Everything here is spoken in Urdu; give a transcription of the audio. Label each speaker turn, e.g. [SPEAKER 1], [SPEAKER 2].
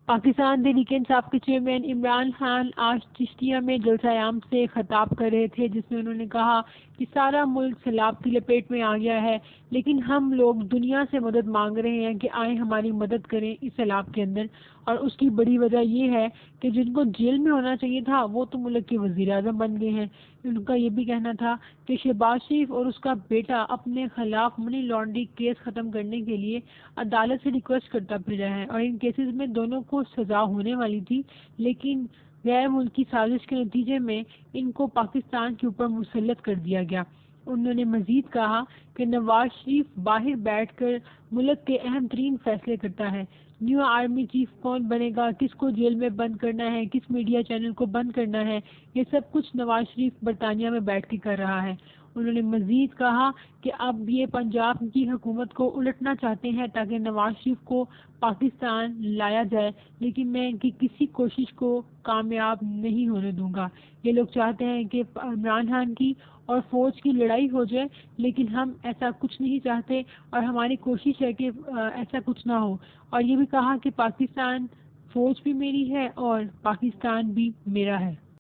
[SPEAKER 1] پاکستان تحریک انصاف کے چیئرمین عمران خان آج چشتیہ میں جلسہ عام سے خطاب کر رہے تھے، جس میں انہوں نے کہا کہ سارا ملک سیلاب کی لپیٹ میں آ گیا ہے، لیکن ہم لوگ دنیا سے مدد مانگ رہے ہیں کہ آئیں ہماری مدد کریں اس سیلاب کے اندر، اور اس کی بڑی وجہ یہ ہے کہ جن کو جیل میں ہونا چاہیے تھا وہ تو ملک کے وزیر اعظم بن گئے ہیں۔ ان کا یہ بھی کہنا تھا کہ شہباز شریف اور اس کا بیٹا اپنے خلاف منی لانڈرنگ کیس ختم کرنے کے لیے عدالت سے ریکویسٹ کرتا پھرا ہے، اور ان کیسز میں دونوں کو سزا ہونے والی تھی، لیکن غیر ملکی سازش کے نتیجے میں ان کو پاکستان کے اوپر مسلط کر دیا گیا۔ انہوں نے مزید کہا کہ نواز شریف باہر بیٹھ کر ملک کے اہم ترین فیصلے کرتا ہے۔ نیو آرمی چیف کون بنے گا، کس کو جیل میں بند کرنا ہے، کس میڈیا چینل کو بند کرنا ہے، یہ سب کچھ نواز شریف برطانیہ میں بیٹھ کے کر رہا ہے۔ انہوں نے مزید کہا کہ اب یہ پنجاب کی حکومت کو الٹنا چاہتے ہیں تاکہ نواز شریف کو پاکستان لایا جائے، لیکن میں ان کی کسی کوشش کو کامیاب نہیں ہونے دوں گا۔ یہ لوگ چاہتے ہیں کہ عمران خان کی اور فوج کی لڑائی ہو جائے، لیکن ہم ایسا کچھ نہیں چاہتے، اور ہماری کوشش ہے کہ ایسا کچھ نہ ہو۔ اور یہ بھی کہا کہ پاکستان فوج بھی میری ہے اور پاکستان بھی میرا ہے۔